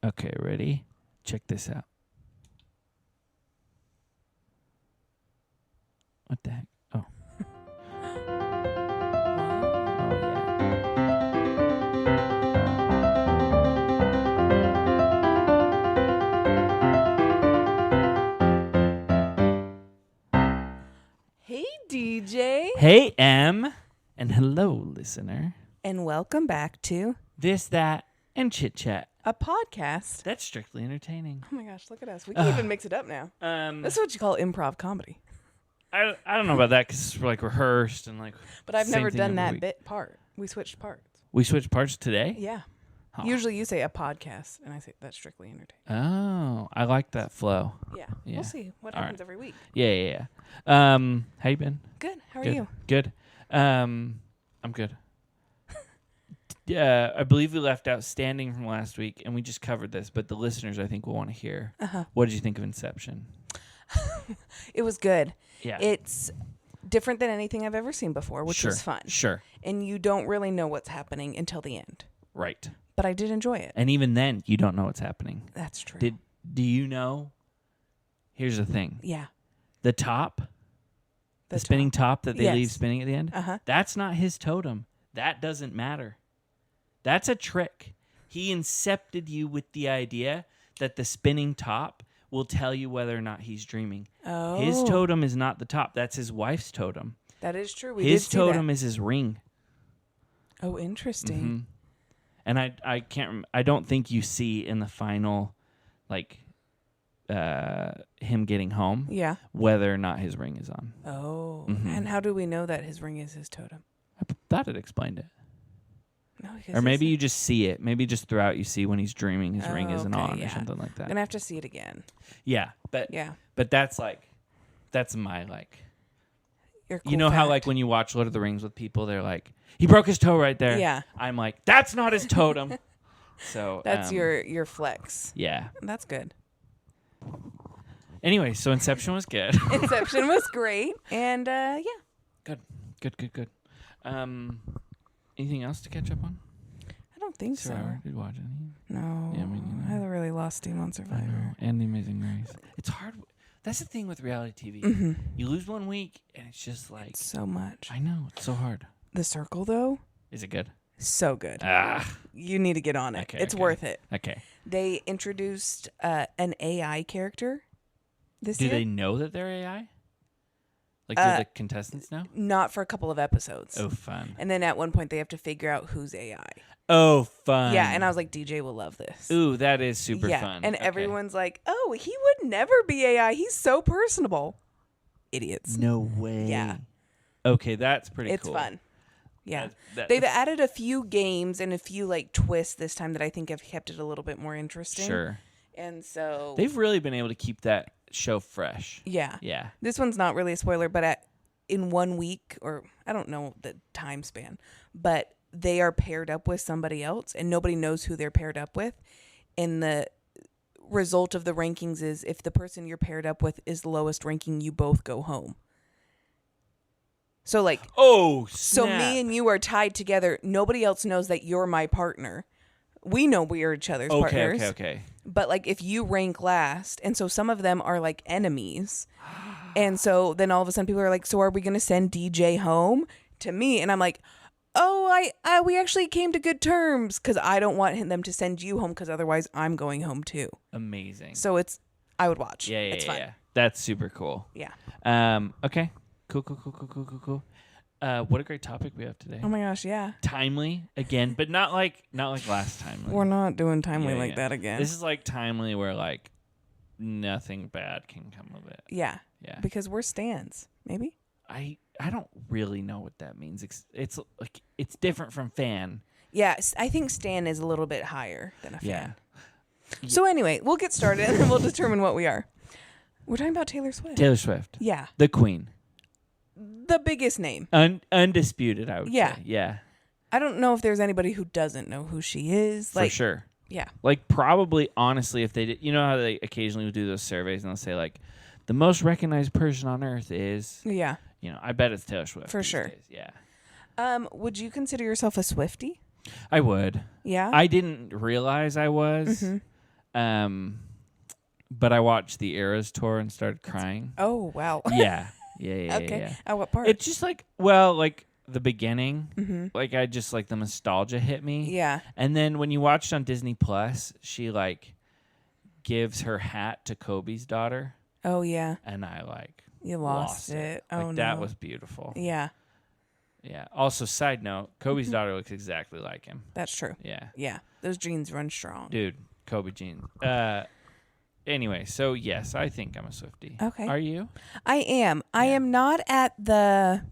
Okay, ready? Check this out. What the heck? Oh. Oh, yeah. Hey, DJ. Hey, M. And hello, listener. And welcome back to This, That, and Chit Chat. a podcast. That's strictly entertaining. Oh my gosh, look at us. We can even mix it up now. This is what you call improv comedy. I don't know about that because we're like rehearsed and like. But I've same never thing done every that week. bit part. We switched parts. We switched parts today? Yeah. Huh. Usually you say a podcast, and I say that's strictly entertaining. Oh, I like that flow. Yeah. Yeah. We'll see what All happens right. every week. Yeah. How you been? Good. How are Good. you? Good. I'm good. Yeah, I believe we left outstanding from last week, and we just covered this, but the listeners, I think, will want to hear. Uh-huh. What did you think of Inception? It was good. Yeah. It's different than anything I've ever seen before, which was fun. Sure. And you don't really know what's happening until the end. Right. But I did enjoy it. And even then, you don't know what's happening. That's true. Do you know? Here's the thing. Yeah. The top, the spinning top that they leave spinning at the end, that's not his totem. That doesn't matter. That's a trick. He incepted you with the idea that the spinning top will tell you whether or not he's dreaming. Oh. His totem is not the top. That's his wife's totem. That is true. His totem is his ring. Oh, interesting. Mm-hmm. And I can't. I don't think you see in the final, like, him getting home. Yeah. Whether or not his ring is on. Oh. Mm-hmm. And how do we know that his ring is his totem? I thought it explained it. No, because Or maybe you just see it. Maybe just throughout you see when he's dreaming his ring isn't on or something like that. I'm gonna have to see it again. Yeah, but that's my like. Your cool You know how like when you watch Lord of the Rings with people, they're like, he broke his toe right there. Yeah. I'm like, that's not his totem. So that's your flex. Yeah. That's good. Anyway, so Inception was good. Inception was great, and yeah. Good. Anything else to catch up on? I don't think so. Survivor, did you watch any? No. Yeah, me neither. I haven't really lost steam on Survivor. And The Amazing Race. It's hard. That's the thing with reality TV. Mm-hmm. You lose one week, and it's just like... So much. I know. It's so hard. The Circle, though? Is it good? So good. Ah. You need to get on it. Okay, it's worth it. Okay. They introduced an AI character this year. Do they know that they're AI? Like, do the contestants know? Not for a couple of episodes. Oh, fun. And then at one point, they have to figure out who's AI. Oh, fun. Yeah, and I was like, DJ will love this. Ooh, that is super fun. And everyone's like, oh, he would never be AI. He's so personable. Idiots. No way. Yeah. Okay, that's pretty It's cool. fun. Yeah. They've added a few games and a few like twists this time that I think have kept it a little bit more interesting. Sure. And so... They've really been able to keep that show fresh. Yeah. Yeah. This one's not really a spoiler, but in 1 week, or I don't know the time span, but they are paired up with somebody else and nobody knows who they're paired up with. And the result of the rankings is if the person you're paired up with is the lowest ranking, you both go home. So like, oh, snap. So me and you are tied together. Nobody else knows that you're my partner. We know we are each other's partners. Okay. But like if you rank last, and so some of them are like enemies. And so then all of a sudden people are like, so are we going to send DJ home to me? And I'm like, oh, we actually came to good terms because I don't want them to send you home because otherwise I'm going home too. Amazing. So I would watch. Yeah. It's fun. Yeah. That's super cool. Yeah. Okay. Cool. What a great topic we have today. Oh my gosh, yeah. Timely again, but not like last time. We're not doing timely like that again. This is like timely where like nothing bad can come of it. Yeah. Yeah. Because we're stans, maybe? I don't really know what that means. It's like it's different from fan. Yeah, I think stan is a little bit higher than a fan. Yeah. So anyway, we'll get started and then we'll determine what we are. We're talking about Taylor Swift. Taylor Swift. Yeah. The queen. The biggest name. Undisputed, I would say. Yeah. I don't know if there's anybody who doesn't know who she is. For sure. Yeah. Like probably, honestly, if they did, you know how they occasionally would do those surveys and they'll say like, the most recognized person on earth is. Yeah. You know, I bet it's Taylor Swift. For sure. Days. Yeah. Would you consider yourself a Swiftie? I would. Yeah. I didn't realize I was. Mm-hmm. But I watched the Eras tour and started crying. Oh, wow. Yeah. Okay. Yeah. At what part? It's just like, like the beginning. Mm-hmm. Like I just like the nostalgia hit me. Yeah. And then when you watched on Disney Plus, she like gives her hat to Kobe's daughter. Oh, yeah. And I like you lost it. Oh, no. That was beautiful. Yeah. Yeah. Also, side note, Kobe's daughter looks exactly like him. That's true. Yeah. Yeah. Those genes run strong. Dude, Kobe genes. Anyway, so yes, I think I'm a Swiftie. Okay. Are you? I am. Yeah. I am not at the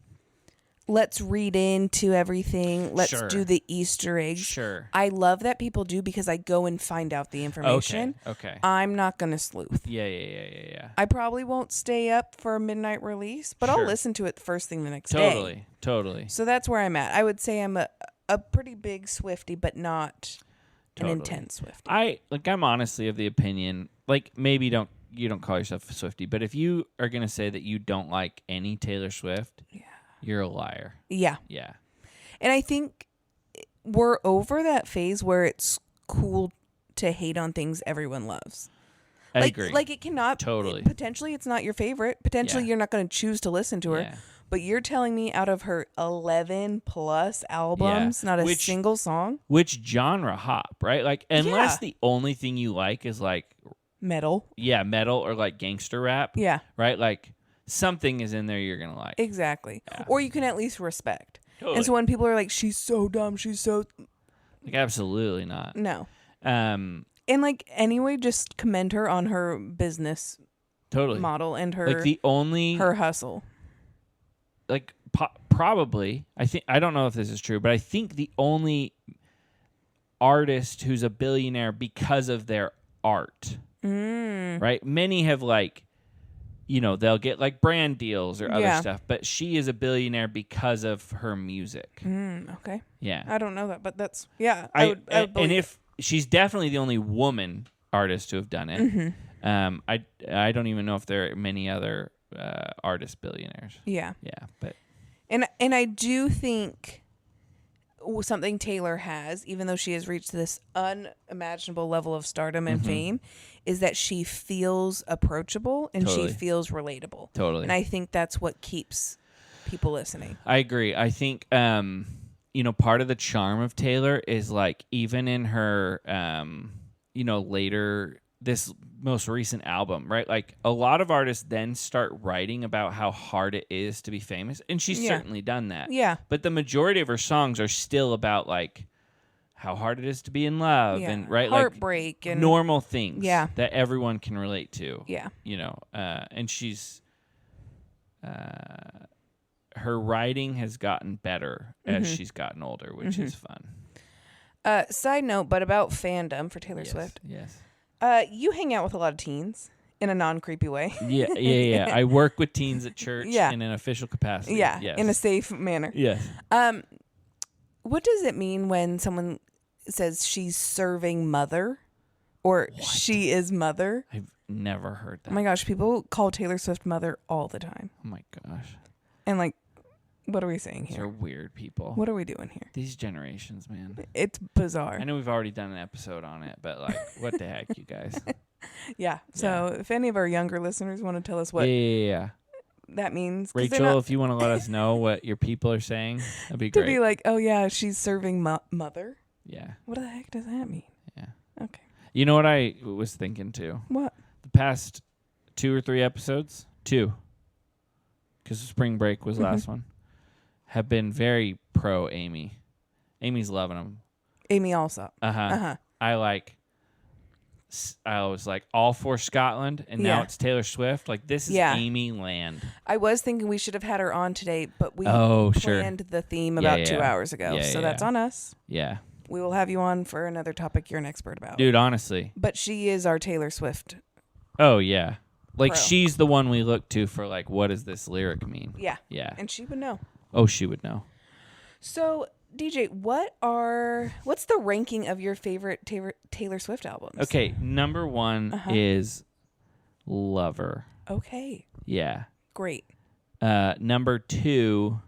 let's read into everything. Let's do the Easter eggs. Sure. I love that people do because I go and find out the information. Okay. I'm not going to sleuth. Yeah. I probably won't stay up for a midnight release, but I'll listen to it the first thing the next day. Totally. So that's where I'm at. I would say I'm a pretty big Swiftie, but not an intense Swiftie. I'm honestly of the opinion, like maybe you don't call yourself a Swiftie, but if you are going to say that you don't like any Taylor Swift, you're a liar. Yeah. Yeah. And I think we're over that phase where it's cool to hate on things everyone loves. I agree. Like it cannot potentially it's not your favorite. Potentially you're not going to choose to listen to her. Yeah. But you're telling me out of her 11 plus albums, not a single song? Which genre hop, right? Like unless the only thing you like is like metal. Yeah, metal or like gangster rap. Yeah. Right? Like something is in there you're going to like. Exactly. Yeah. Or you can at least respect. Totally. And so when people are like, she's so dumb, she's so... Like, absolutely not. No. And like, anyway, just commend her on her business model and her... Like, the only... Her hustle. Like, probably, I don't know if this is true, but I think the only artist who's a billionaire because of their art, right? Many have like... You know, they'll get like brand deals or other stuff, but she is a billionaire because of her music. Okay. Yeah. I don't know that, but that's, I would and if she's definitely the only woman artist to have done it. Mm-hmm. I don't even know if there are many other artist billionaires. Yeah. Yeah. But and I do think something Taylor has, even though she has reached this unimaginable level of stardom and fame, is that she feels approachable and she feels relatable. Totally. And I think that's what keeps people listening. I agree. I think, part of the charm of Taylor is like, even in her, later, this most recent album, right? Like a lot of artists then start writing about how hard it is to be famous. And she's certainly done that. Yeah. But the majority of her songs are still about like how hard it is to be in love and heartbreak like and normal things that everyone can relate to. Yeah. And she's, her writing has gotten better as she's gotten older, which is fun. Side note, but about fandom for Taylor Swift. Yes. You hang out with a lot of teens in a non-creepy way. Yeah. I work with teens at church in an official capacity. Yeah, yes. In a safe manner. Yes. What does it mean when someone says she's serving mother or she is mother? I've never heard that. Oh my gosh, people call Taylor Swift mother all the time. Oh my gosh. And like, what are we saying here? These are weird people. What are we doing here? These generations, man. It's bizarre. I know we've already done an episode on it, but like, what the heck, you guys? Yeah. So if any of our younger listeners want to tell us what that means. Rachel, if you want to let us know what your people are saying, that'd be great. To be like, oh yeah, she's serving mother? Yeah. What the heck does that mean? Yeah. Okay. You know what I was thinking too? What? The past 2 or 3 episodes, 2, because spring break was the last one, have been very pro Amy. Amy's loving them. Amy also. I was like all for Scotland, and now it's Taylor Swift. Like, this is Amy land. I was thinking we should have had her on today, but we planned the theme about 2 hours ago. So that's on us. Yeah. We will have you on for another topic you're an expert about. Dude, honestly. But she is our Taylor Swift. Oh, yeah. Like, she's the one we look to for, like, what does this lyric mean? Yeah. Yeah. And she would know. Oh, she would know. So, DJ, what's the ranking of your favorite Taylor Swift albums? Okay, number 1 is Lover. Okay. Yeah. Great. Number 2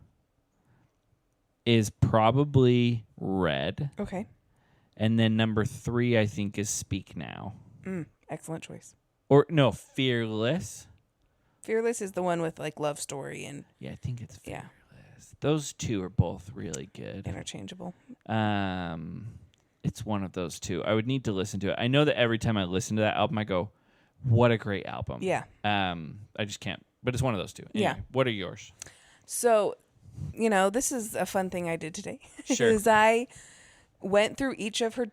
is probably Red. Okay. And then number 3, I think, is Speak Now. Excellent choice. Or no, Fearless. Fearless is the one with like Love Story and Yeah, I think it's Fearless. Those two are both really good. Interchangeable. It's one of those two. I would need to listen to it. I know that every time I listen to that album, I go, "What a great album!" Yeah. I just can't. But it's one of those two. Anyway, Yeah. What are yours? So, this is a fun thing I did today. Sure. Is I went through each of her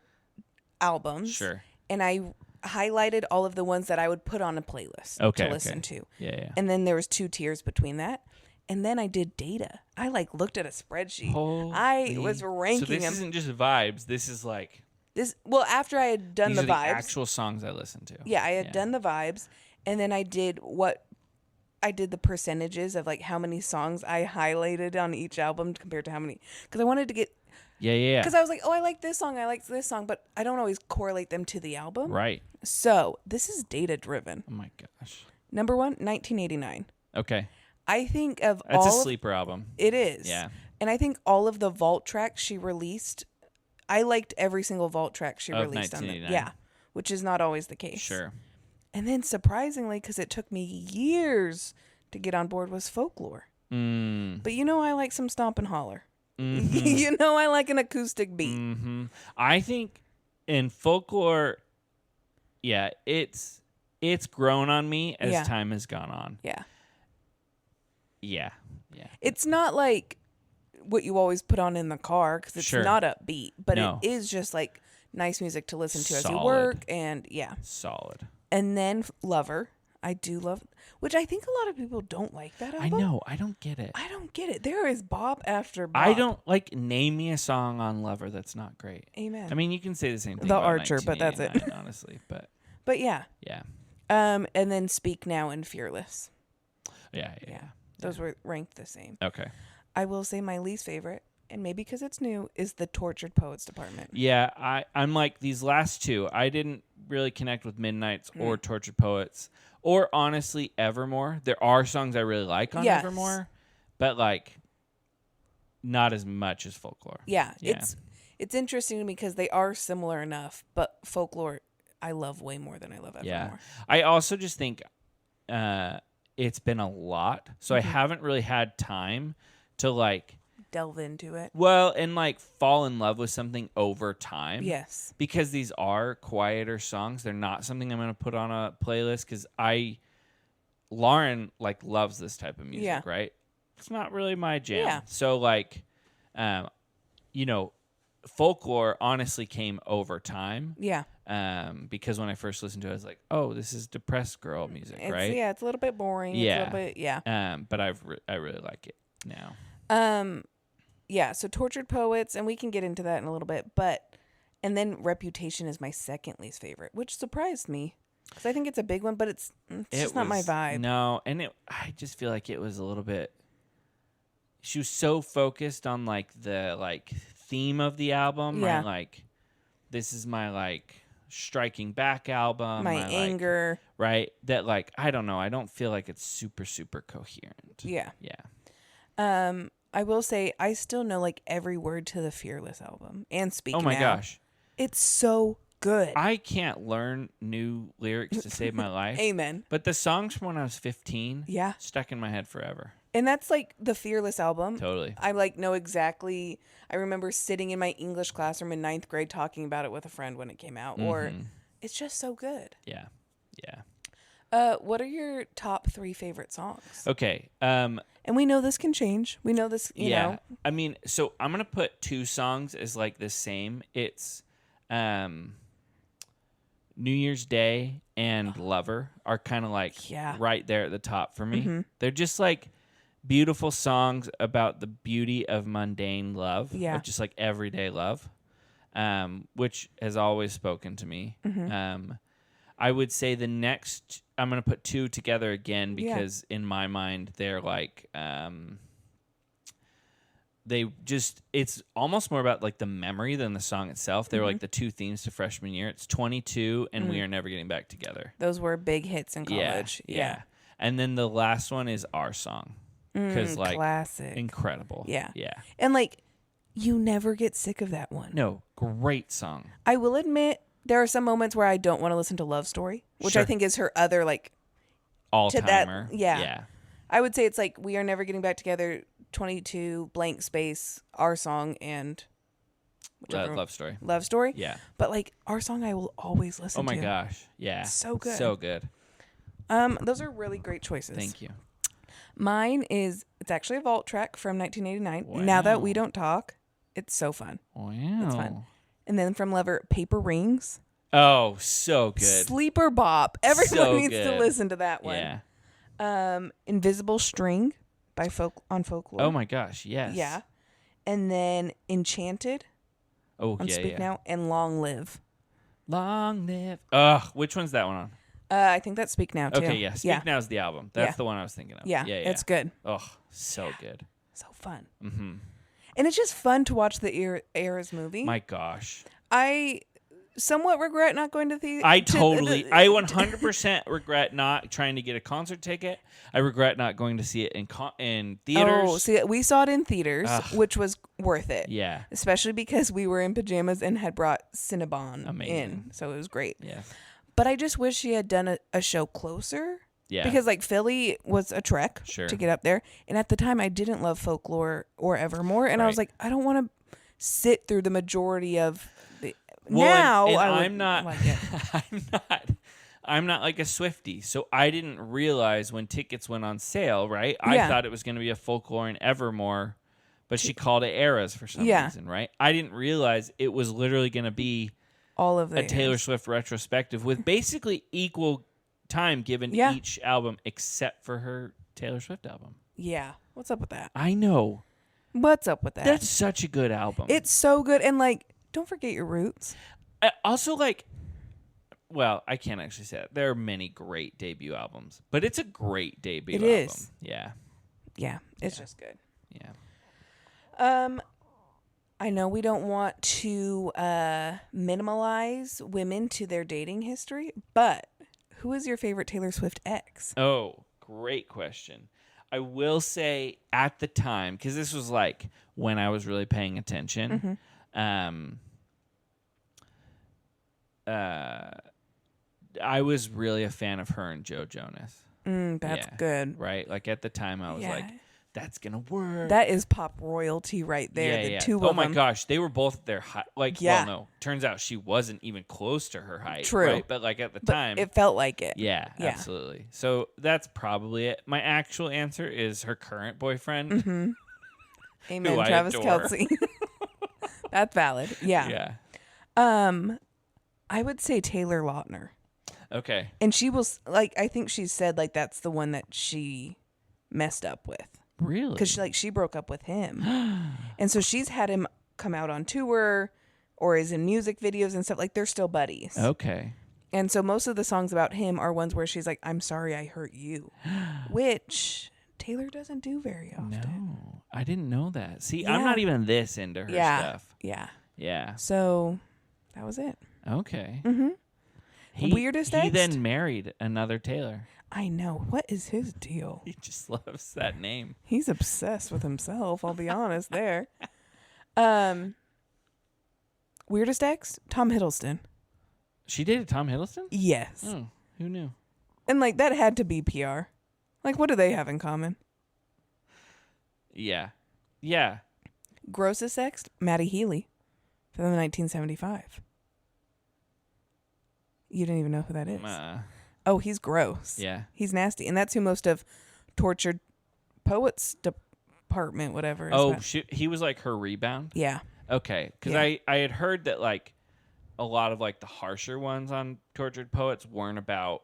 albums. Sure. And I highlighted all of the ones that I would put on a playlist to listen to. Yeah. And then there was 2 tiers between that. And then I did data. I looked at a spreadsheet. I was ranking them. So this isn't just vibes. This is like this. Well, after I had done the vibes, the actual songs I listened to. Yeah, I had done the vibes, and then I did the percentages of like how many songs I highlighted on each album compared to how many, because I wanted to get. Yeah. Because I was like, oh, I like this song, but I don't always correlate them to the album. Right. So this is data driven. Oh my gosh. Number 1, 1989. Okay. I think of That's a sleeper album. It is. Yeah. And I think all of the vault tracks she released, I liked every single vault track she released on them. Yeah. Which is not always the case. Sure. And then surprisingly, because it took me years to get on board, was Folklore. But I like some stomp and holler. Mm-hmm. I like an acoustic beat. Mm-hmm. I think in Folklore, it's grown on me as time has gone on. Yeah. Yeah. It's not like what you always put on in the car, because it's not upbeat, but it is just like nice music to listen to as you work, and solid. And then Lover, I do love, which I think a lot of people don't like that album. I know, I don't get it. There is bop after bop. I don't name me a song on Lover that's not great. Amen. I mean, you can say the same thing The about Archer, but that's it. honestly, but yeah. And then Speak Now and Fearless. Yeah. Those were ranked the same. Okay. I will say my least favorite, and maybe because it's new, is the Tortured Poets department. Yeah, I'm like these last two. I didn't really connect with Midnights or Tortured Poets, or honestly Evermore. There are songs I really like on Evermore, but not as much as Folklore. Yeah. It's interesting to me because they are similar enough, but Folklore I love way more than I love Evermore. Yeah. I also just think it's been a lot, so I haven't really had time to delve into it. Well, and fall in love with something over time. Yes. Because these are quieter songs. They're not something I'm going to put on a playlist, because Lauren loves this type of music, right? It's not really my jam. Yeah. So Folklore honestly came over time. Yeah. Because when I first listened to it, I was like, oh, this is depressed girl music, right? Yeah, it's a little bit boring. Yeah. It's a little bit, but I really like it now. So Tortured Poets, and we can get into that in a little bit, and then Reputation is my second least favorite, which surprised me, because I think it's a big one, but it's just not my vibe. No, and I just feel like it was a little bit, she was so focused on the theme of the album, right? This is my striking back album, my anger, right? That I don't know, I don't feel like it's super, super coherent. Yeah. I will say I still know every word to the Fearless album and Speak Now. Oh my gosh. It's so good. I can't learn new lyrics to save my life. Amen. But the songs from when I was 15 Yeah. stuck in my head forever. And that's the Fearless album. Totally. I know exactly. I remember sitting in my English classroom in 9th grade talking about it with a friend when it came out. Or it's just so good. Yeah. What are your top 3 favorite songs? Okay. And we know this can change. We know this, you know. I mean, so I'm going to put 2 songs as the same. It's New Year's Day and Lover are kind of right there at the top for me. Mm-hmm. They're just beautiful songs about the beauty of mundane love. Yeah. Of just everyday love, which has always spoken to me. Mm-hmm. I would say the next, I'm going to put 2 together again because in my mind they're it's almost more about the memory than the song itself. They were the 2 themes to freshman year. It's 22 and We Are Never Getting Back Together. Those were big hits in college. Yeah. And then the last one is Our Song. Because classic. Incredible. Yeah. And you never get sick of that one. No, great song. I will admit, there are some moments where I don't want to listen to Love Story, which I think is her other like all-timer. Yeah. I would say it's like We Are Never Getting Back Together, 22, blank space, Our Song, and Love Story. Love Story. Yeah. But like Our Song I will always listen to. Oh my gosh. Yeah. So good. So good. Those are really great choices. Thank you. Mine is, it's actually a vault track from 1989. Wow. Now That We Don't Talk. It's so fun. Wow. It's fun. And then from Lover, Paper Rings. Oh, so good. Sleeper Bop. Everyone So needs to good. listen to that one. Yeah. Invisible String by Folklore. Oh my gosh, yes. Yeah. And then Enchanted on Speak Now, and Long Live. Long Live. Ugh, which one's that one on? I think that's Speak Now too. Okay, yeah. Speak Now is the album. That's the one I was thinking of. Yeah, it's good. Oh, so good. So fun. Mm-hmm. And it's just fun to watch the Eras movie. My gosh. I somewhat regret not going to the. I 100% regret not trying to get a concert ticket. I regret not going to see it in theaters. Oh, see, we saw it in theaters, which was worth it. Yeah. Especially because we were in pajamas and had brought Cinnabon Amazing. in, so it was great. Yeah. But I just wish she had done a show closer. Yeah. Because like Philly was a trek to get up there, and at the time I didn't love Folklore or Evermore, and I was like, I don't want to sit through the majority of the. Well, now and I I'm not. like it. I'm not like a Swiftie, so I didn't realize when tickets went on sale. Right, I thought it was going to be a Folklore and Evermore, but she called it Eras for some reason. Right, I didn't realize it was literally going to be all of a Taylor Swift retrospective with basically equal time given each album except for her Taylor Swift album. Yeah, what's up with that? I know. What's up with that? That's such a good album. It's so good, and like, don't forget your roots. Also, like, well, I can't actually say that. There are many great debut albums, but it's a great debut album. It is. Yeah, it's just good. Yeah. I know we don't want to minimalize women to their dating history, but who is your favorite Taylor Swift ex? Oh, great question. I will say at the time, because this was like when I was really paying attention, I was really a fan of her and Joe Jonas. That's good. Right? Like at the time I was like, that's going to work. That is pop royalty right there. The two of them. Oh my gosh. They were both at their height. Like, well, no. Turns out she wasn't even close to her height. True. Right? But like at the time. It felt like it. Yeah, absolutely. So that's probably it. My actual answer is her current boyfriend. Amen, Travis Kelce. That's valid. Yeah. I would say Taylor Lautner. Okay. And she was like, I think she said like that's the one that she messed up with. Really? Because she broke up with him. And so she's had him come out on tour or is in music videos and stuff. Like, they're still buddies. Okay. And so most of the songs about him are ones where she's like, I'm sorry I hurt you. Which Taylor doesn't do very often. No, I didn't know that. See, I'm not even this into her stuff. Yeah. Yeah. So that was it. Okay. Weirdest ex? He then married another Taylor. I know. What is his deal? He just loves that name. He's obsessed with himself, I'll be honest there. Weirdest ex? Tom Hiddleston. She dated Tom Hiddleston? Yes. Oh, who knew? And like that had to be PR. Like, what do they have in common? Yeah. Yeah. Grossest ex? Maddie Healy from 1975. You didn't even know who that is. Oh, he's gross. Yeah. He's nasty. And that's who most of Tortured Poets Department, whatever. He was like her rebound? Yeah. Okay. Because I had heard that like a lot of like the harsher ones on Tortured Poets weren't about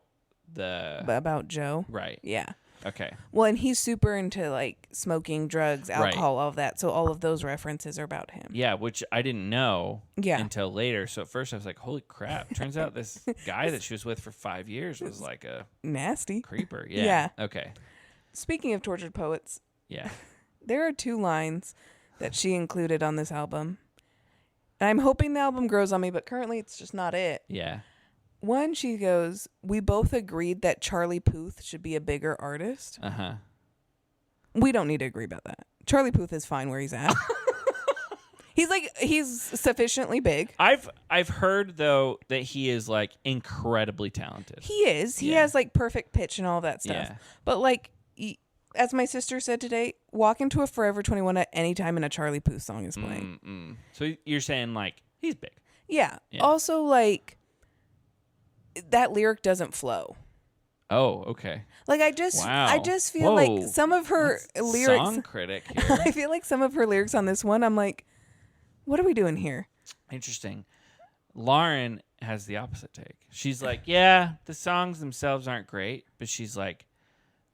about Joe. Right. Yeah. Okay. Well, and he's super into like smoking, drugs, alcohol, all of that. So all of those references are about him. Yeah, which I didn't know until later. So at first I was like, holy crap. Turns out this guy that she was with for 5 years was like a nasty creeper. Yeah. Okay. Speaking of Tortured Poets. Yeah. There are 2 lines that she included on this album. And I'm hoping the album grows on me, but currently it's just not it. Yeah. One, she goes, we both agreed that Charlie Puth should be a bigger artist. We don't need to agree about that. Charlie Puth is fine where he's at. He's sufficiently big. I've heard though that he is like incredibly talented. He is. He has like perfect pitch and all that stuff. Yeah. But like, as my sister said today, walk into a Forever 21 at any time and a Charlie Puth song is playing. So you're saying like he's big. Yeah. Also, like, that lyric doesn't flow. Oh, okay. Like, I just feel like some of her lyrics. Song critic here. I feel like some of her lyrics on this one, I'm like, what are we doing here? Interesting. Lauren has the opposite take. She's like, yeah, the songs themselves aren't great, but she's like,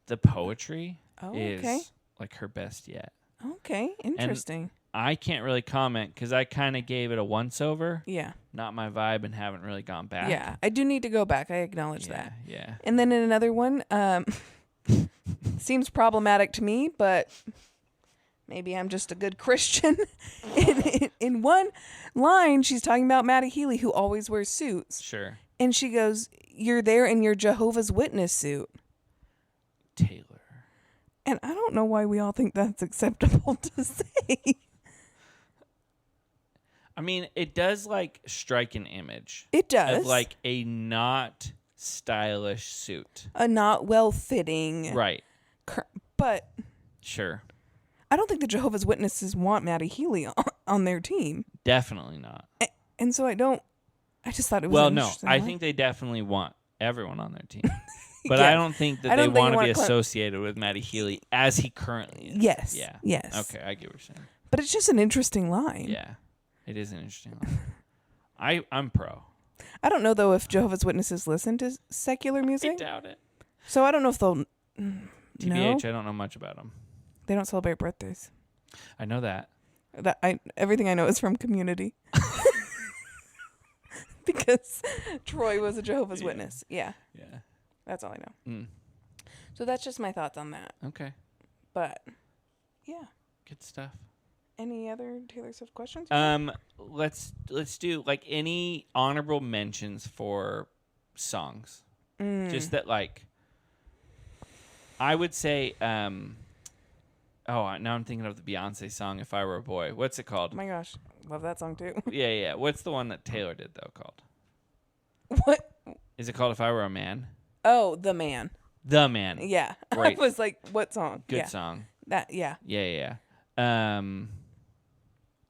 the poetry is like her best yet. Okay, interesting. And I can't really comment because I kind of gave it a once over. Yeah. Not my vibe and haven't really gone back. Yeah, I do need to go back. I acknowledge that. Yeah. And then in another one, seems problematic to me, but maybe I'm just a good Christian. In one line, she's talking about Maddie Healy, who always wears suits. Sure. And she goes, "You're there in your Jehovah's Witness suit." Taylor. And I don't know why we all think that's acceptable to say. I mean, it does like strike an image. It does. Of like a not stylish suit. A not well-fitting. Right. But. Sure. I don't think the Jehovah's Witnesses want Maddie Healy on their team. Definitely not. And so I just thought it was interesting. I think they definitely want everyone on their team. But I don't think that they want to be associated with Maddie Healy as he currently is. Yes. Yeah. Yes. Okay, I get what you're saying. But it's just an interesting line. Yeah. It is an interesting line. I'm pro. I don't know, though, if Jehovah's Witnesses listen to secular music. I doubt it. So I don't know if they'll... TBH, I don't know much about them. They don't celebrate birthdays. I know that. Everything I know is from Community. Because Troy was a Jehovah's Witness. Yeah. Yeah. That's all I know. So that's just my thoughts on that. Okay. But, yeah. Good stuff. Any other Taylor Swift questions? Let's do like any honorable mentions for songs. Just that like I would say now I'm thinking of the Beyonce song If I Were a Boy. What's it called? Oh my gosh. Love that song too. Yeah. What's the one that Taylor did though called? What? Is it called If I Were a Man? Oh, The Man. The Man. Yeah. Right. I was like, what song? Good song. Yeah. Yeah.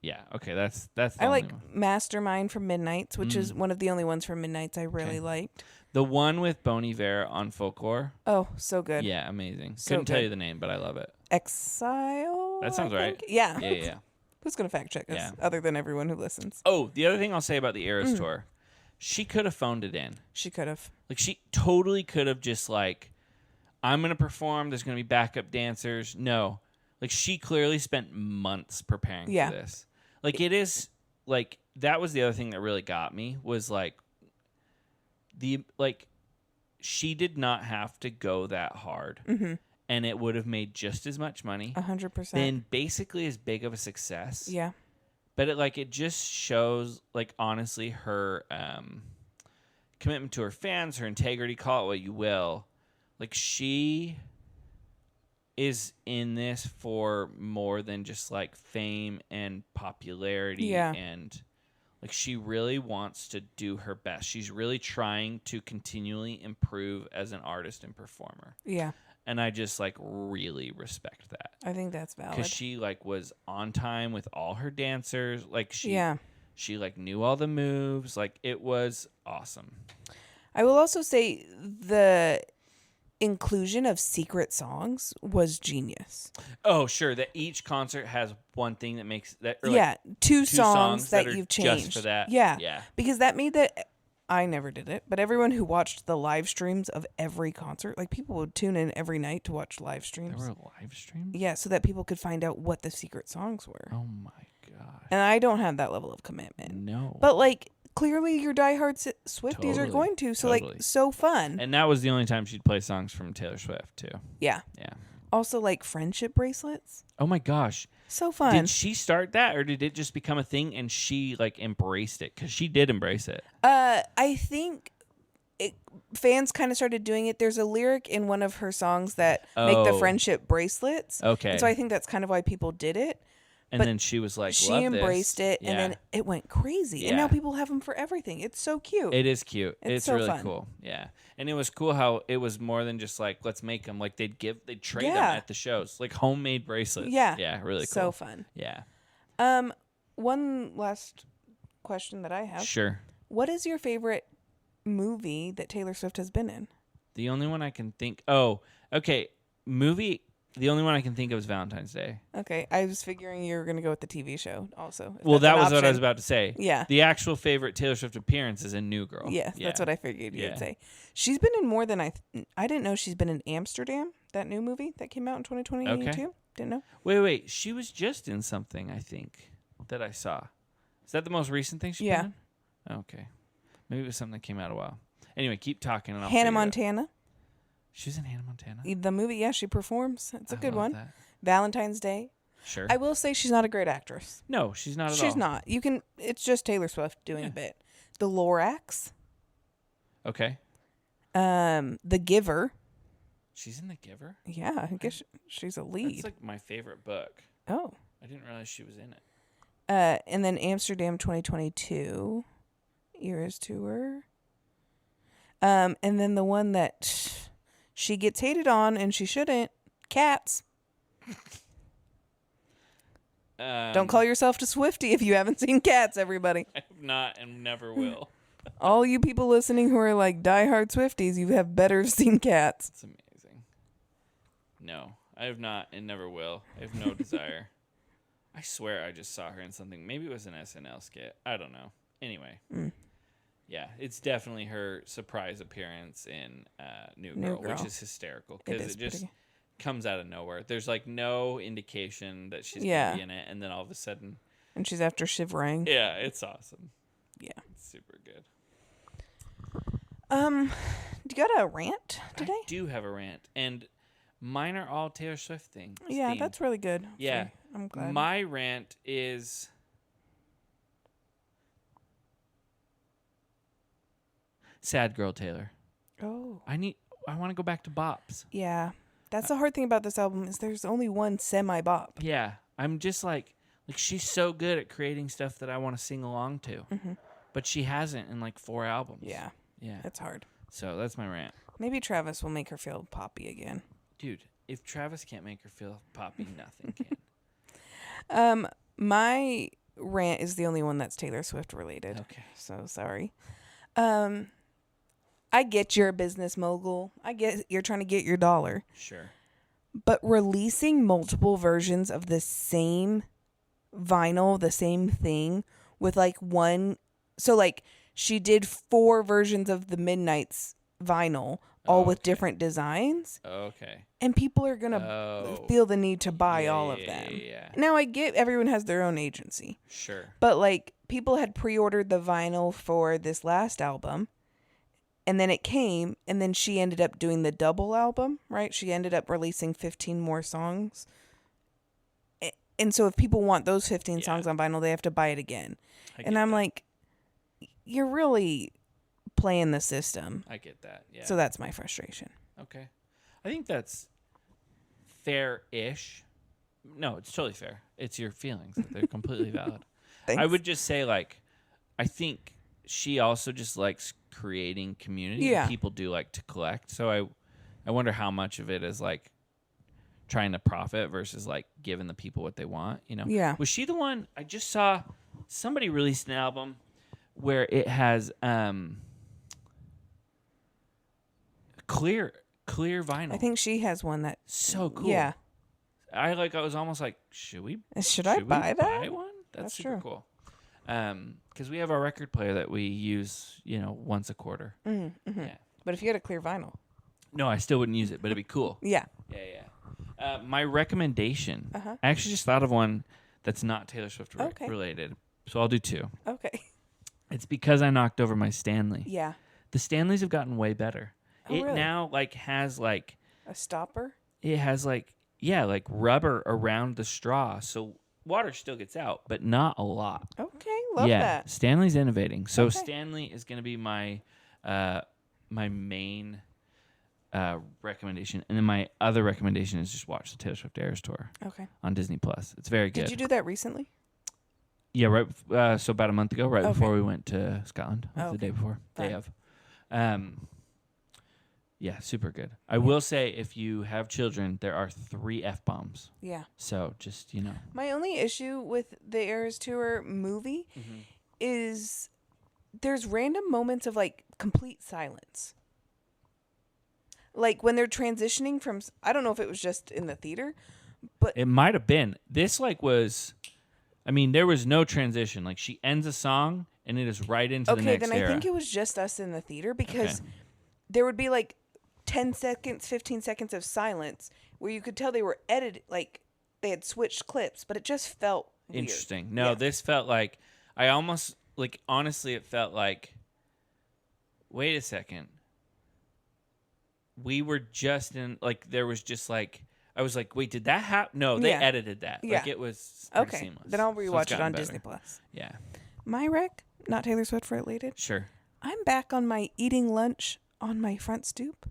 Yeah, okay, that's the I like one. Mastermind from Midnights, which is one of the only ones from Midnights I really liked. The one with Bon Iver on Folklore. Oh, so good. Yeah, amazing. So Couldn't tell you the name, but I love it. Exile? That sounds right. Yeah. Yeah. Who's going to fact check us other than everyone who listens? Oh, the other thing I'll say about the Eras tour, she could have phoned it in. She could have. Like, she totally could have just like, I'm going to perform, there's going to be backup dancers. No. Like, she clearly spent months preparing for this. Like, it is, like, that was the other thing that really got me, was, like, she did not have to go that hard. Mm-hmm. And it would have made just as much money. 100%. Been basically as big of a success. Yeah. But it just shows, like, honestly, her commitment to her fans, her integrity, call it what you will. Like, she is in this for more than just like fame and popularity and like she really wants to do her best. She's really trying to continually improve as an artist and performer. Yeah. And I just like really respect that. I think that's valid. Cuz she like was on time with all her dancers. Like she like knew all the moves. Like it was awesome. I will also say the inclusion of secret songs was genius. Oh, sure. That each concert has one thing that makes that. Or like two songs that you've changed. Just for that. Yeah. Because that made that. I never did it, but everyone who watched the live streams of every concert, like people would tune in every night to watch live streams. There were live streams? Yeah, so that people could find out what the secret songs were. Oh my god. And I don't have that level of commitment. No. But like clearly your diehard Swifties are going to, so like so fun. And that was the only time she'd play songs from Taylor Swift too. Yeah. Also like friendship bracelets. Oh my gosh. So fun. Did she start that or did it just become a thing and she like embraced it? Because she did embrace it. I think fans kind of started doing it. There's a lyric in one of her songs that make the friendship bracelets. Okay. And so I think that's kind of why people did it. And then she was like, she love embraced this. it, and then it went crazy. And now people have them for everything. It's so cute. It is cute. It's so really fun. cool. Yeah. And it was cool how it was more than just like, let's make them. Like they'd trade them at the shows, like homemade bracelets. Yeah. Yeah. Really cool. So fun. Yeah. One last question that I have. Sure. What is your favorite movie that Taylor Swift has been in? The only one I can think. Oh, okay. Movie. The only one I can think of is Valentine's Day. Okay. I was figuring you were going to go with the TV show also. Well, that was what I was about to say. Yeah. The actual favorite Taylor Swift appearance is in New Girl. Yes, that's what I figured you would say. She's been in more than I didn't know she's been in Amsterdam, that new movie that came out in 2022. Okay. Didn't know. Wait. She was just in something, I think, that I saw. Is that the most recent thing she's been in? Okay. Maybe it was something that came out a while. Anyway, keep talking. And I'll Hannah Montana. She's in Hannah Montana? The movie, she performs. It's a good one. That. Valentine's Day. Sure. I will say she's not a great actress. No, she's not at all. She's not. It's just Taylor Swift doing a bit. The Lorax. Okay. The Giver. She's in The Giver? Yeah, I guess she's a lead. That's like my favorite book. Oh. I didn't realize she was in it. And then Amsterdam 2022. Eras Tour. And then the one that she gets hated on and she shouldn't. Cats. Don't call yourself a Swiftie if you haven't seen Cats, everybody. I have not and never will. All you people listening who are like diehard Swifties, you have better seen Cats. It's amazing. No, I have not and never will. I have no desire. I swear I just saw her in something. Maybe it was an SNL skit. I don't know. Anyway. Yeah, it's definitely her surprise appearance in New Girl, which is hysterical because it just comes out of nowhere. There's like no indication that she's going to be in it, and then all of a sudden... And she's after shivering. Yeah, it's awesome. Yeah. It's super good. Do you got a rant today? I do have a rant, and mine are all Taylor Swift things. Yeah, that's really good. Yeah. I'm glad. My rant is... Sad Girl Taylor. Oh. I want to go back to bops. Yeah. That's the hard thing about this album is there's only one semi-bop. Yeah. I'm just like she's so good at creating stuff that I want to sing along to. Mm-hmm. But she hasn't in like 4 albums. Yeah. Yeah. It's hard. So that's my rant. Maybe Travis will make her feel poppy again. Dude, if Travis can't make her feel poppy, nothing can. My rant is the only one that's Taylor Swift related. Okay. So sorry. I get you're a business mogul. I get you're trying to get your dollar. Sure. But releasing multiple versions of the same vinyl, the same thing with like one. So like she did 4 versions of the Midnight's vinyl, all with different designs. Okay. And people are going to feel the need to buy all of them. Yeah. Now I get everyone has their own agency. Sure. But like people had pre-ordered the vinyl for this last album. And then it came, and then she ended up doing the double album, right? She ended up releasing 15 more songs. And so if people want those 15 songs on vinyl, they have to buy it again. And I'm like, you're really playing the system. I get that, yeah. So that's my frustration. Okay. I think that's fair-ish. No, it's totally fair. It's your feelings. They're completely valid. Thanks. I would just say, like, I think she also just likes creating community. Yeah. People do like to collect. So I wonder how much of it is like trying to profit versus like giving the people what they want, you know? Yeah. Was she the one? I just saw somebody released an album where it has clear vinyl. I think she has one that so cool. Yeah. I was almost like, should I buy that? Buy one? That's super true. cool. Because we have our record player that we use, once a quarter. Mm-hmm. Yeah. But if you had a clear vinyl. No, I still wouldn't use it, but it'd be cool. Yeah. Yeah. My recommendation, I actually just thought of one that's not Taylor Swift related. So I'll do 2. Okay. It's because I knocked over my Stanley. Yeah. The Stanleys have gotten way better. Oh, it really? now has a stopper? It has rubber around the straw. So water still gets out, but not a lot. Okay, love that. recommendation. And then my other recommendation is just watch the Taylor Swift Eras Tour. Okay. On Disney Plus. It's very good. Did you do that recently? Yeah, right. So about a month ago, before we went to Scotland, the day before, day of. Yeah, super good. I will say, if you have children, there are 3 F-bombs. Yeah. So just, My only issue with the Eras Tour movie is there's random moments of, like, complete silence. Like, when they're transitioning from... I don't know if it was just in the theater, but... It might have been. This, was... I mean, there was no transition. Like, she ends a song, and it is right into the next era. Okay, then I think it was just us in the theater, because there would be, like, 10 seconds, 15 seconds of silence where you could tell they were edited, like, they had switched clips, but it just felt weird. Interesting. No, this felt like... I almost... Like, honestly, it felt like... Wait a second. We were just in... Like, there was just, like... I was like, wait, did that happen? No, they edited that. Yeah. Like, it was seamless. Then I'll rewatch it on better. Disney Plus. Yeah. My rec, not Taylor Swift related. Sure. I'm back on my eating lunch on my front stoop.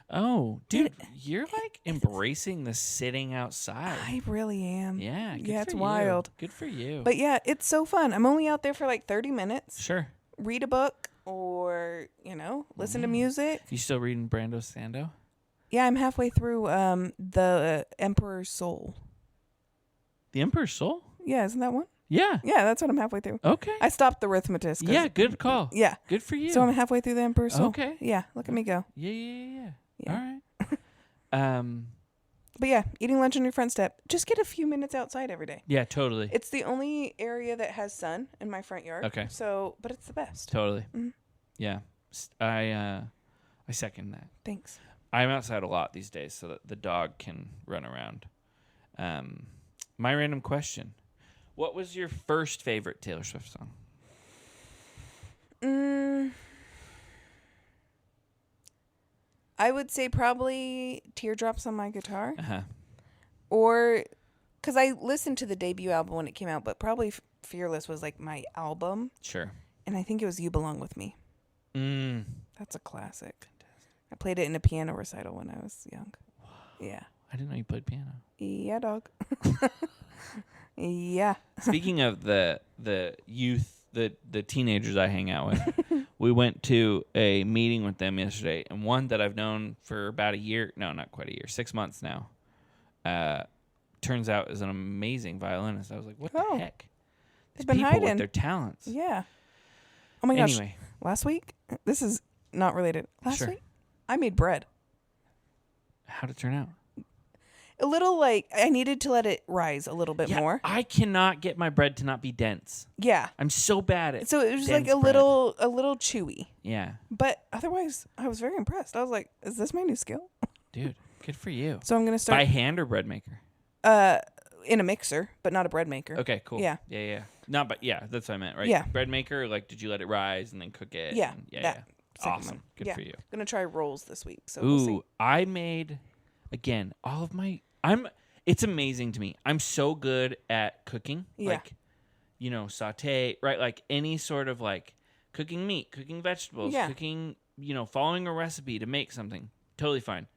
Oh, dude, you're, like, embracing the sitting outside. I really am. Yeah. Yeah, it's wild. Good for you. But, yeah, it's so fun. I'm only out there for, like, 30 minutes. Sure. Read a book or, listen to music. You still reading Brando Sando? Yeah, I'm halfway through the Emperor's Soul. The Emperor's Soul? Yeah, isn't that one? Yeah. Yeah, that's what I'm halfway through. Okay. I stopped the arithmetic. Yeah, good call. Yeah. Good for you. So I'm halfway through the Emperor's Soul. Okay. Yeah, look at me go. Yeah. All right. But yeah, eating lunch on your front step. Just get a few minutes outside every day. Yeah, totally. It's the only area that has sun in my front yard. Okay. So, but it's the best. Totally. Mm-hmm. Yeah. I second that. Thanks. I'm outside a lot these days so that the dog can run around. My random question. What was your first favorite Taylor Swift song? I would say probably Teardrops on My Guitar. Uh-huh. Or, because I listened to the debut album when it came out, but probably Fearless was like my album. Sure. And I think it was You Belong With Me. That's a classic. I played it in a piano recital when I was young. Wow. Yeah. I didn't know you played piano. Yeah, dog. Yeah. Speaking of the youth, the teenagers I hang out with, we went to a meeting with them yesterday, and one that I've known for about a year, no, not quite a year, 6 months now, turns out is an amazing violinist. I was like, what the heck? These been people hiding. with their talents. Yeah. Oh my gosh. Anyway. Last week, this is not related. Last Sure. week, I made bread. How'd it turn out? A little I needed to let it rise a little bit more. I cannot get my bread to not be dense. Yeah. I'm so bad at So it was dense like a bread. little chewy. Yeah. But otherwise, I was very impressed. I was like, is this my new skill? Dude, good for you. So I'm going to start. By hand or bread maker? In a mixer, but not a bread maker. Okay, cool. Yeah. Yeah. That's what I meant, right? Yeah. Bread maker, like, did you let it rise and then cook it? Yeah. And, yeah. Second Awesome. one. Good Yeah. for you. I'm going to try rolls this week. So Ooh, we'll see. I made, again, all of my, it's amazing to me. I'm so good at cooking. Yeah. Like, saute, right? Like any sort of like cooking meat, cooking vegetables, cooking, following a recipe to make something. Totally fine.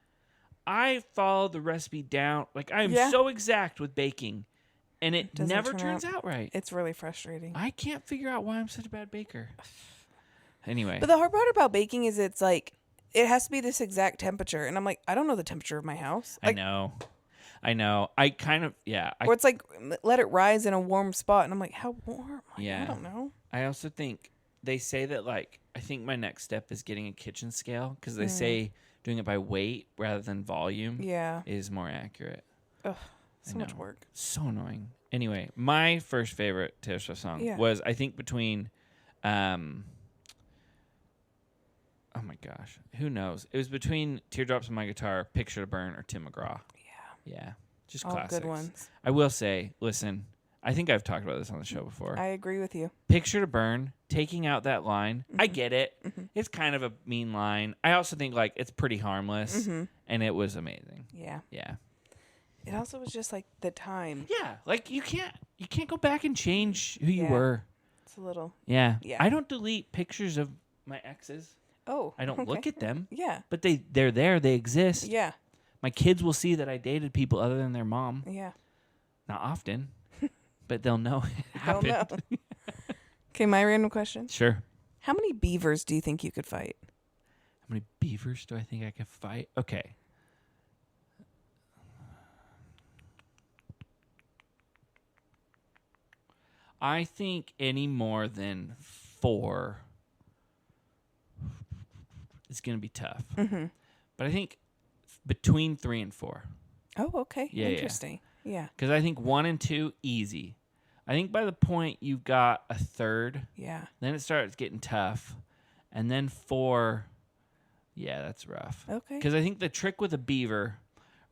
I follow the recipe down. Like I am so exact with baking, and it never turns out right. It's really frustrating. I can't figure out why I'm such a bad baker. Anyway. But the hard part about baking is it's like, it has to be this exact temperature. And I'm like, I don't know the temperature of my house. Like, I know. I kind of, or it's like, let it rise in a warm spot. And I'm like, how warm? I don't know. I also think they say that, like, I think my next step is getting a kitchen scale because they say doing it by weight rather than volume is more accurate. Ugh, so much work. So annoying. Anyway, my first favorite Taylor Swift song was, I think, between, oh my gosh, who knows? It was between Teardrops on My Guitar, Picture to Burn, or Tim McGraw. Yeah, just all classics. good ones. I will say, listen, I think I've talked about this on the show before. I agree with you. Picture to Burn, taking out that line, I get it. It's kind of a mean line. I also think, like, it's pretty harmless, and it was amazing. Yeah. It also was just like the time. Yeah, like you can't go back and change who you were. It's a little. Yeah. I don't delete pictures of my exes. Oh. I don't look at them. Yeah. But they're there. They exist. Yeah. My kids will see that I dated people other than their mom. Yeah. Not often, but they'll know it happened. They'll know. Okay, my random question. Sure. How many beavers do you think you could fight? How many beavers do I think I could fight? Okay. I think any more than 4 is going to be tough. Mm-hmm. But I think between 3 and 4. Oh, okay. Yeah, Interesting. Yeah. Because I think 1 and 2, easy. I think by the point you've got a third, then it starts getting tough. And then 4, yeah, that's rough. Okay. Because I think the trick with a beaver,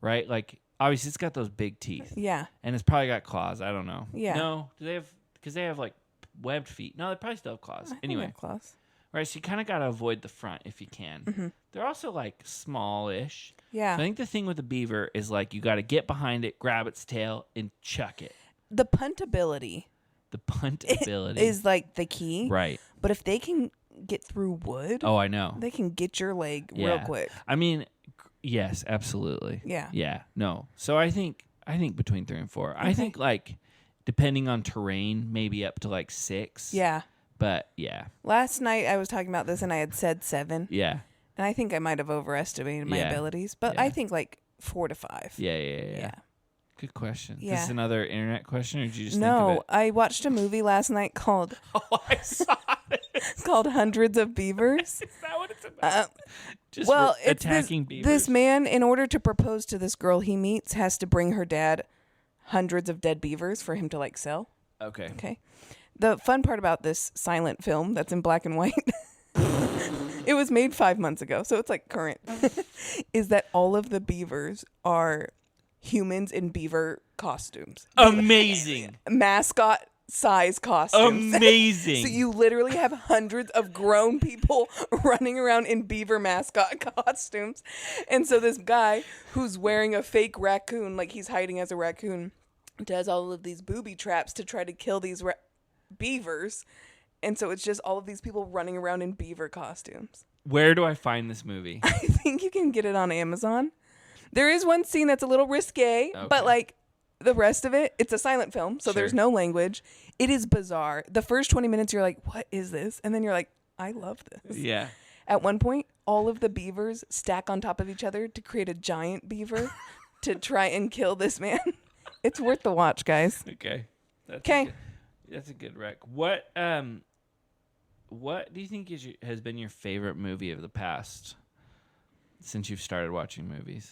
right? Like, obviously, it's got those big teeth. Yeah. And it's probably got claws. I don't know. Yeah. No, do they have? Because they have like webbed feet. No, they probably still have claws. Anyway, claws. Right. So you kind of got to avoid the front if you can. Mm-hmm. They're also like smallish. Yeah. So I think the thing with a beaver is like you got to get behind it, grab its tail, and chuck it. The punt ability. The punt ability is like the key. Right. But if they can get through wood, oh, I know, they can get your leg real quick. I mean, yes, absolutely. Yeah. Yeah. No. So I think between 3 and 4. Okay. I think like depending on terrain, maybe up to like 6. Yeah. But yeah. Last night I was talking about this and I had said 7. Yeah. And I think I might have overestimated my abilities, but I think like 4 to 5. Yeah. Good question. Yeah. This is another internet question, or did you just think of of it? I watched a movie last night called I saw it. called Hundreds of Beavers. Is that what it's about? Just it's attacking beavers. This man, in order to propose to this girl he meets, has to bring her dad hundreds of dead beavers for him to like sell. Okay. The fun part about this silent film that's in black and white, it was made 5 months ago, so it's like current, is that all of the beavers are humans in beaver costumes. Amazing. Mascot size costumes. Amazing. So you literally have hundreds of grown people running around in beaver mascot costumes. And so this guy who's wearing a fake raccoon, like he's hiding as a raccoon, does all of these booby traps to try to kill these beavers. And so it's just all of these people running around in beaver costumes. Where do I find this movie? I think you can get it on Amazon. There is one scene that's a little risque, but like the rest of it, it's a silent film, so there's no language. It is bizarre. The first 20 minutes, you're like, what is this? And then you're like, I love this. Yeah. At one point, all of the beavers stack on top of each other to create a giant beaver to try and kill this man. It's worth the watch, guys. Okay. Okay. That's a good rec. What do you think has been your favorite movie of the past since you've started watching movies?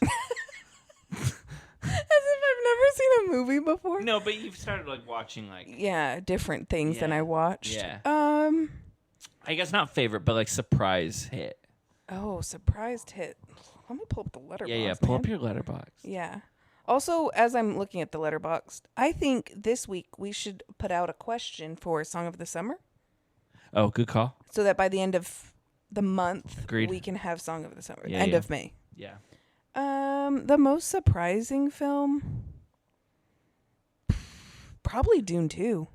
As if I've never seen a movie before. No, but you've started like watching like different things than I watched. Yeah. I guess not favorite, but like surprise hit. Oh, surprised hit. Let me pull up the letterbox. Yeah. Pull up your letterbox. Yeah. Also, as I'm looking at the letterbox, I think this week we should put out a question for Song of the Summer. Oh, good call. So that by the end of the month, Agreed. we can have Song of the Summer. Yeah, end of May. Yeah. The most surprising film, probably Dune 2.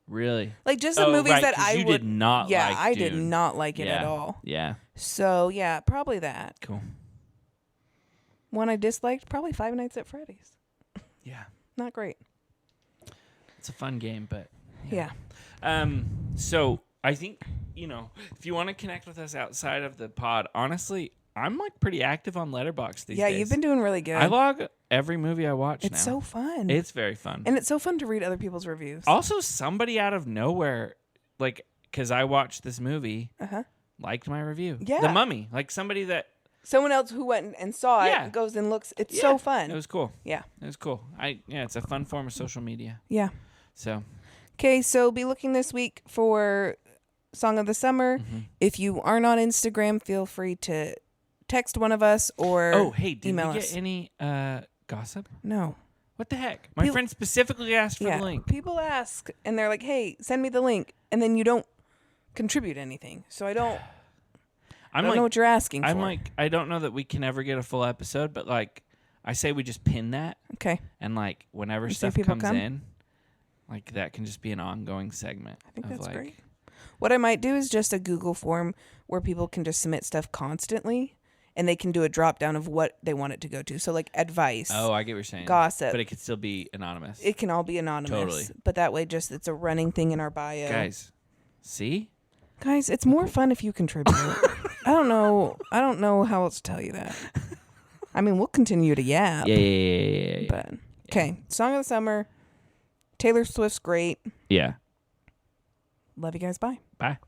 Really? Like just the movies that I did not like I Dune. did not like it at all. Yeah. So, yeah, probably that. Cool. One I disliked, probably Five Nights at Freddy's. Yeah. Not great. It's a fun game, but yeah. So I think, if you want to connect with us outside of the pod, honestly, I'm like pretty active on Letterboxd these days. Yeah, you've been doing really good. I log every movie I watch now. It's so fun. It's very fun. And it's so fun to read other people's reviews. Also, somebody out of nowhere, like, because I watched this movie, liked my review. Yeah. The Mummy. Like somebody that... Someone else who went and saw it goes and looks. It's so fun. It was cool. Yeah. It was cool. It's a fun form of social media. Yeah. So. Okay, so be looking this week for Song of the Summer. Mm-hmm. If you aren't on Instagram, feel free to text one of us or email us. Oh, hey, did we get any gossip? No. What the heck? My friend specifically asked for the link. People ask, and they're like, hey, send me the link. And then you don't contribute anything. So I don't know what you're asking for. I'm like, I don't know that we can ever get a full episode, but like, I say we just pin that. Okay. And like, whenever stuff comes in, like that can just be an ongoing segment. I think that's great. What I might do is just a Google form where people can just submit stuff constantly, and they can do a drop down of what they want it to go to. So like advice. Oh, I get what you're saying. Gossip. But it could still be anonymous. It can all be anonymous. Totally. But that way, just it's a running thing in our bio. Guys, see? Guys, it's more fun if you contribute. I don't know how else to tell you that. I mean, we'll continue to yap. Yeah. But okay, song of the summer. Taylor Swift's great. Yeah. Love you guys. Bye. Bye.